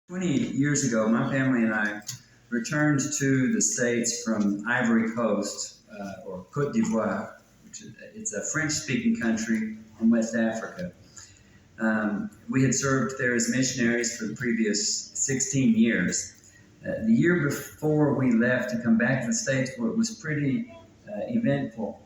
20 years ago, my family and I returned to the States from Ivory Coast, or Côte d'Ivoire, which it's a French-speaking country in West Africa. We had served there as missionaries for the previous 16 years. The year before we left to come back to the States was pretty eventful.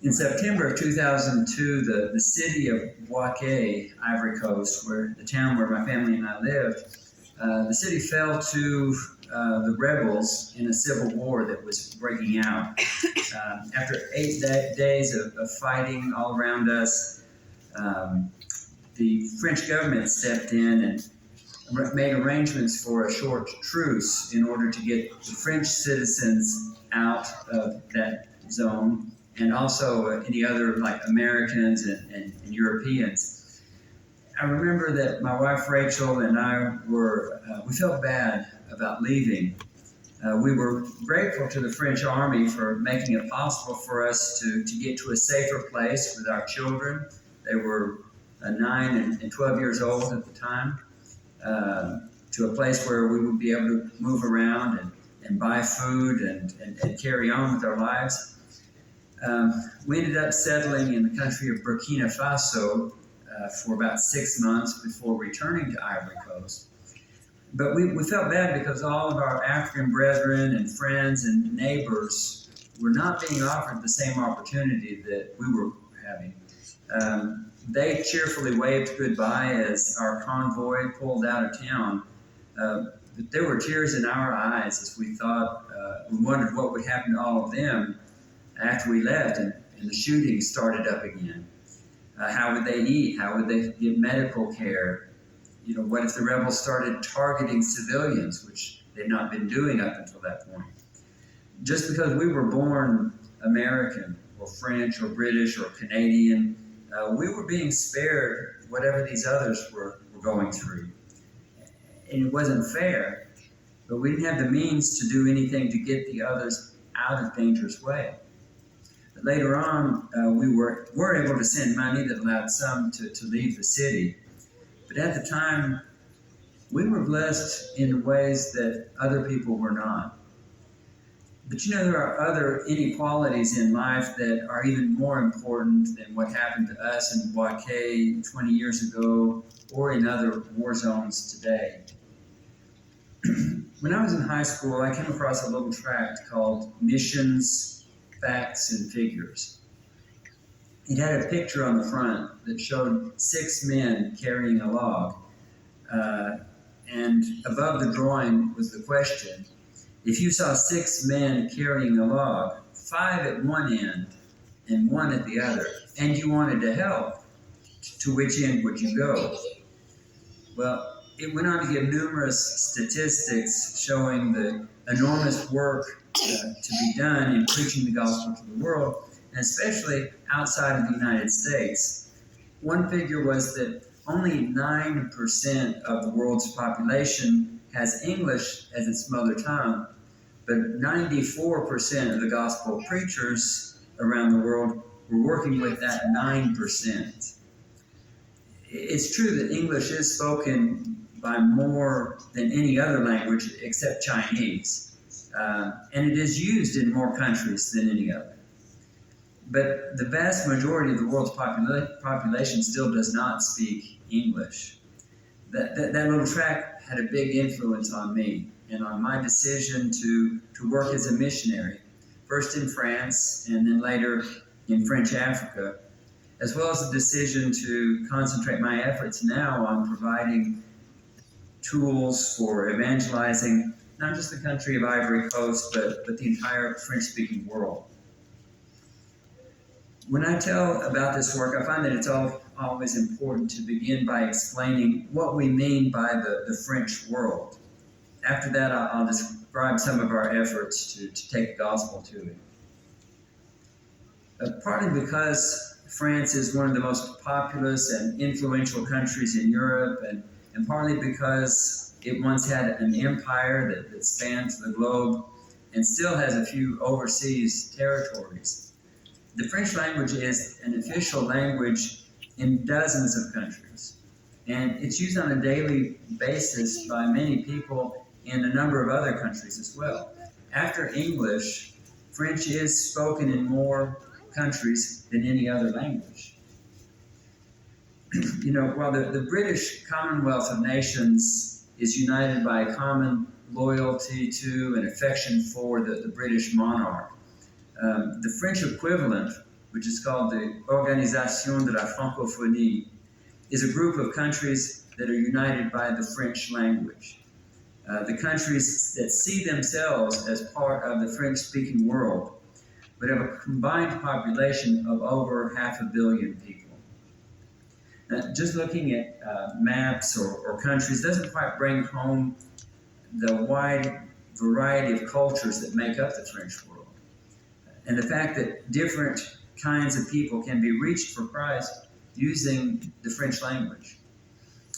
In September of 2002, the city of Baggott, Ivory Coast, where the town where my family and I lived, the city fell to the rebels in a civil war that was breaking out. After 8 days of fighting all around us, the French government stepped in and made arrangements for a short truce in order to get the French citizens out of that zone, and also any other like Americans and Europeans. I remember that my wife Rachel and I we felt bad about leaving. We were grateful to the French army for making it possible for us to get to a safer place with our children. They were 9 and 12 years old at the time, to a place where we would be able to move around and buy food and carry on with our lives. We ended up settling in the country of Burkina Faso for about 6 months before returning to Ivory Coast. But we felt bad because all of our African brethren and friends and neighbors were not being offered the same opportunity that we were having. They cheerfully waved goodbye as our convoy pulled out of town. But there were tears in our eyes as we thought, we wondered what would happen to all of them after we left and the shooting started up again. How would they eat? How would they get medical care? What if the rebels started targeting civilians, which they'd not been doing up until that point? Just because we were born American or French or British or Canadian, we were being spared whatever these others were going through. And it wasn't fair, but we didn't have the means to do anything to get the others out of danger's way. But later on, we were able to send money that allowed some to leave the city. But at the time, we were blessed in ways that other people were not. But there are other inequalities in life that are even more important than what happened to us in Baggott 20 years ago or in other war zones today. When I was in high school, I came across a little tract called Missions, Facts, and Figures. It had a picture on the front that showed 6 men carrying a log. And above the drawing was the question: if you saw 6 men carrying a log, 5 at one end and 1 at the other, and you wanted to help, to which end would you go? Well, it went on to give numerous statistics showing the enormous work to be done in preaching the gospel to the world, and especially outside of the United States. One figure was that only 9% of the world's population has English as its mother tongue, but 94% of the gospel preachers around the world were working with that 9%. It's true that English is spoken by more than any other language except Chinese, and it is used in more countries than any other. But the vast majority of the world's population still does not speak English. That little tract had a big influence on me and on my decision to work as a missionary, first in France and then later in French Africa, as well as the decision to concentrate my efforts now on providing tools for evangelizing not just the country of Ivory Coast, but the entire French-speaking world. When I tell about this work, I find that it's always important to begin by explaining what we mean by the French world. After that, I'll describe some of our efforts to take the gospel to it. Partly because France is one of the most populous and influential countries in Europe, and partly because it once had an empire that spans the globe and still has a few overseas territories. The French language is an official language in dozens of countries. And it's used on a daily basis by many people in a number of other countries as well. After English, French is spoken in more countries than any other language. While the British Commonwealth of Nations is united by a common loyalty to and affection for the British monarch, the French equivalent, which is called the Organisation de la Francophonie, is a group of countries that are united by the French language. The countries that see themselves as part of the French-speaking world would have a combined population of over 500 million people. Just looking at maps or countries doesn't quite bring home the wide variety of cultures that make up the French world. And the fact that different kinds of people can be reached for Christ using the French language.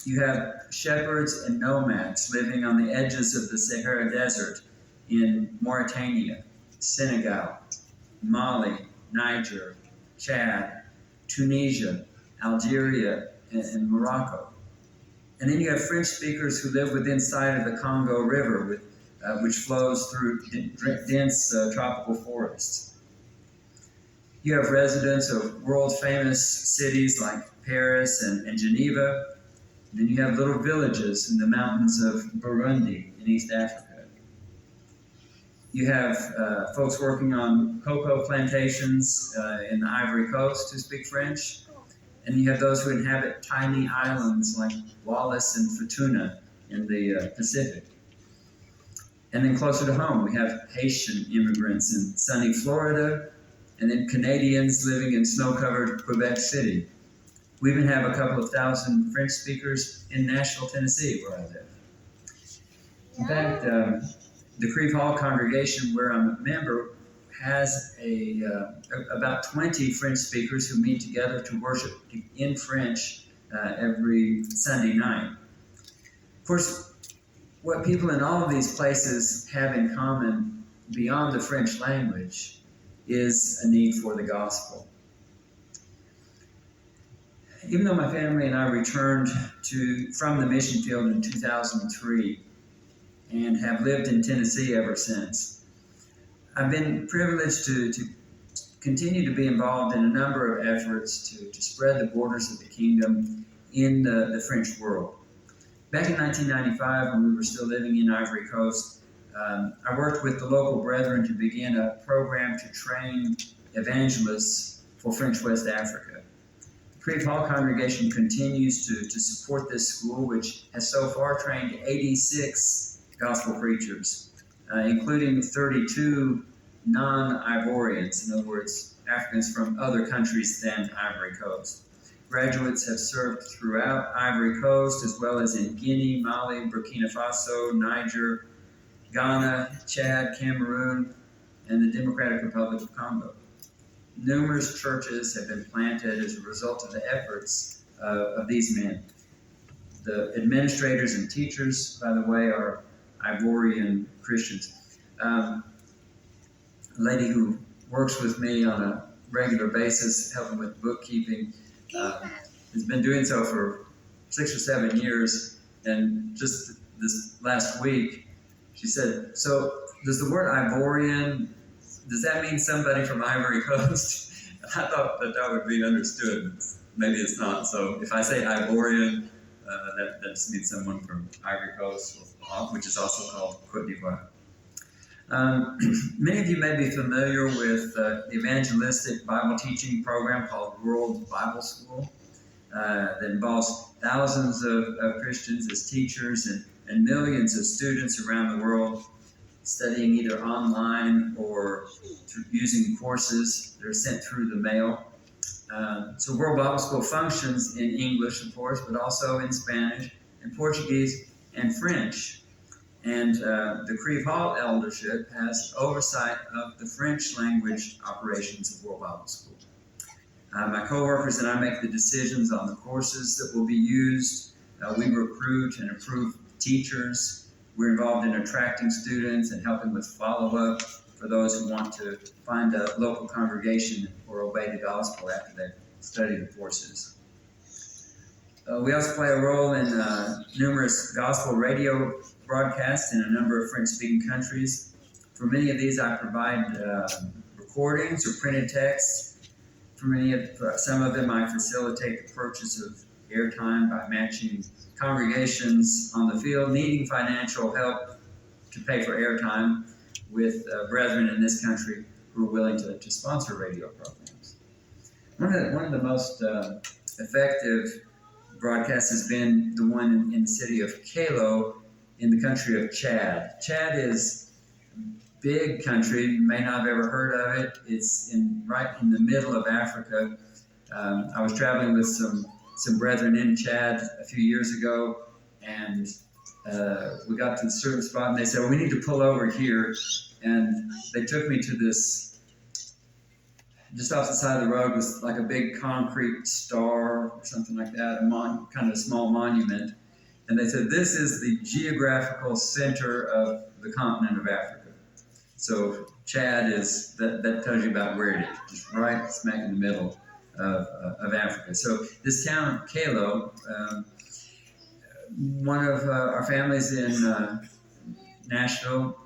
You have shepherds and nomads living on the edges of the Sahara Desert in Mauritania, Senegal, Mali, Niger, Chad, Tunisia, Algeria, and Morocco. And then you have French speakers who live within sight of the Congo River, which flows through dense tropical forests. You have residents of world-famous cities like Paris and Geneva. And then you have little villages in the mountains of Burundi in East Africa. You have folks working on cocoa plantations in the Ivory Coast who speak French. And you have those who inhabit tiny islands like Wallis and Futuna in the Pacific. And then closer to home, we have Haitian immigrants in sunny Florida, and then Canadians living in snow-covered Quebec City. We even have a couple of thousand French speakers in Nashville, Tennessee, where I live. In fact, the Creve Hall congregation, where I'm a member, has about 20 French speakers who meet together to worship in French every Sunday night. Of course, what people in all of these places have in common beyond the French language is a need for the gospel. Even though my family and I returned from the mission field in 2003 and have lived in Tennessee ever since, I've been privileged to continue to be involved in a number of efforts to spread the borders of the kingdom in the French world. Back in 1995, when we were still living in Ivory Coast, I worked with the local brethren to begin a program to train evangelists for French West Africa. The Creve Hall congregation continues to support this school, which has so far trained 86 gospel preachers, including 32 non-Ivorians, in other words, Africans from other countries than Ivory Coast. Graduates have served throughout Ivory Coast, as well as in Guinea, Mali, Burkina Faso, Niger, Ghana, Chad, Cameroon, and the Democratic Republic of Congo. Numerous churches have been planted as a result of the efforts of these men. The administrators and teachers, by the way, are Ivorian Christians. A lady who works with me on a regular basis, helping with bookkeeping, has been doing so for 6 or 7 years, and just this last week, she said, "So does the word Ivorian, does that mean somebody from Ivory Coast?" I thought that would be understood. Maybe it's not. So if I say Ivorian, that just means someone from Ivory Coast, which is also called Côte d'Ivoire. Many of you may be familiar with the evangelistic Bible teaching program called World Bible School that involves thousands of Christians as teachers and millions of students around the world studying either online or using courses that are sent through the mail. So World Bible School functions in English, of course, but also in Spanish and Portuguese and French. And the Creve Hall eldership has oversight of the French language operations of World Bible School. My coworkers and I make the decisions on the courses that will be used. We recruit and approve teachers. We're involved in attracting students and helping with follow-up for those who want to find a local congregation or obey the gospel after they've studied the courses. We also play a role in numerous gospel radio broadcasts in a number of French-speaking countries. For many of these, I provide recordings or printed texts. For some of them, I facilitate the purchase of airtime by matching congregations on the field needing financial help to pay for airtime with brethren in this country who are willing to sponsor radio programs. One of the most effective broadcasts has been the one in the city of Kalo in the country of Chad. Chad is a big country. You may not have ever heard of it. It's right in the middle of Africa. I was traveling with some brethren in Chad a few years ago, and we got to a certain spot, and they said, well, we need to pull over here. And they took me to this, just off the side of the road was like a big concrete star or something like that, kind of a small monument. And they said, this is the geographical center of the continent of Africa. So Chad that tells you about where it is, just right smack in the middle of Africa. So this town, Kalo, one of our families in Nashville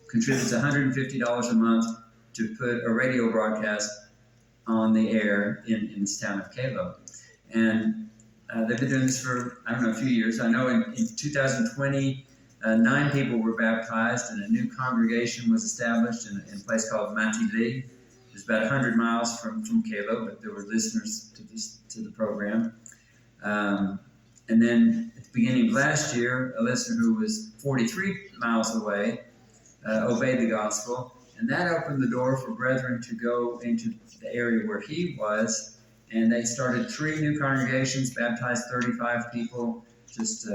contributes $150 a month to put a radio broadcast on the air in this town of Kalo. And they've been doing this for, a few years. I know in 2020, 9 people were baptized and a new congregation was established in a place called Matili. It's about 100 miles from Kalo, but there were listeners to the program. And then at the beginning of last year, a listener who was 43 miles away obeyed the gospel. And that opened the door for brethren to go into the area where he was. And they started 3 new congregations, baptized 35 people, just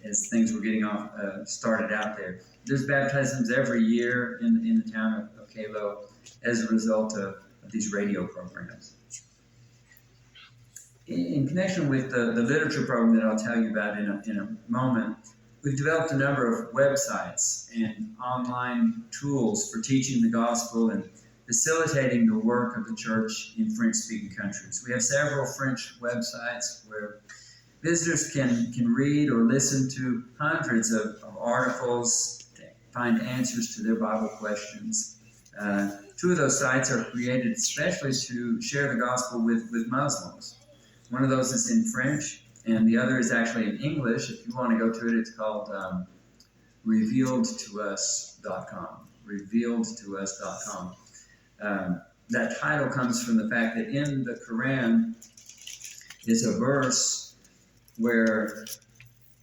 as things were getting started out there. There's baptisms every year in the town of Kalo as a result of these radio programs. In connection with the literature program that I'll tell you about in a moment, we've developed a number of websites and online tools for teaching the gospel and facilitating the work of the church in French-speaking countries. We have several French websites where visitors can read or listen to hundreds of articles, find answers to their Bible questions. 2 of those sites are created especially to share the gospel with Muslims. One of those is in French, and the other is actually in English. If you want to go to it, it's called revealedtous.com. Revealedtous.com. That title comes from the fact that in the Quran is a verse where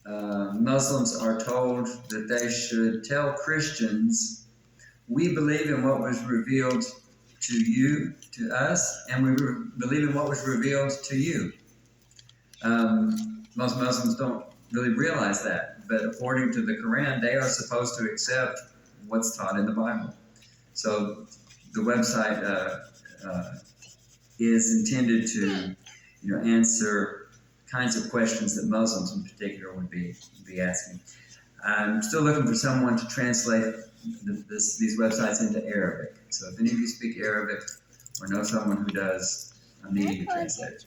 Muslims are told that they should tell Christians, we believe in what was revealed to you, to us, and we believe in what was revealed to you. Most Muslims don't really realize that, but according to the Quran, they are supposed to accept what's taught in the Bible. So the website is intended to answer kinds of questions that Muslims in particular would be asking. I'm still looking for someone to translate these websites into Arabic. So if any of you speak Arabic or know someone who does, I'm needing a translator.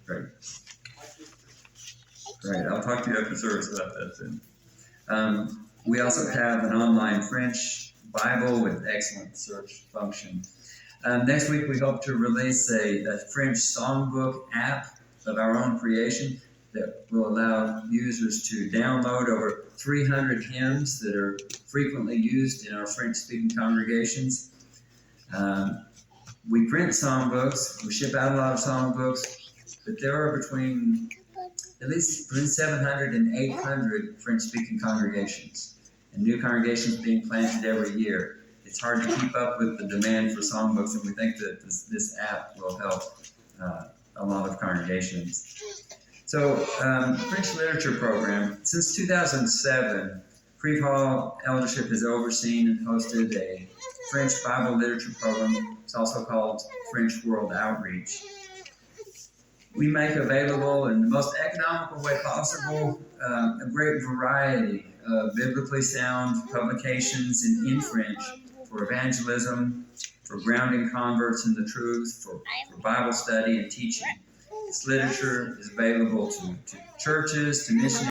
Great. Great. I'll talk to you after service about that soon. We also have an online French Bible with excellent search function. Next week, we hope to release a French songbook app of our own creation that will allow users to download over 300 hymns that are frequently used in our French-speaking congregations. We print songbooks. We ship out a lot of songbooks, but there are at least between 700 and 800 French-speaking congregations, and new congregations being planted every year. It's hard to keep up with the demand for songbooks, and we think that this app will help a lot of congregations. So, French Literature Program. Since 2007, Creve Hall Eldership has overseen and hosted a French Bible Literature Program. It's also called French World Outreach. We make available in the most economical way possible a great variety of biblically sound publications in French for evangelism, for grounding converts in the truth, for Bible study and teaching. This literature is available to churches, to missionaries.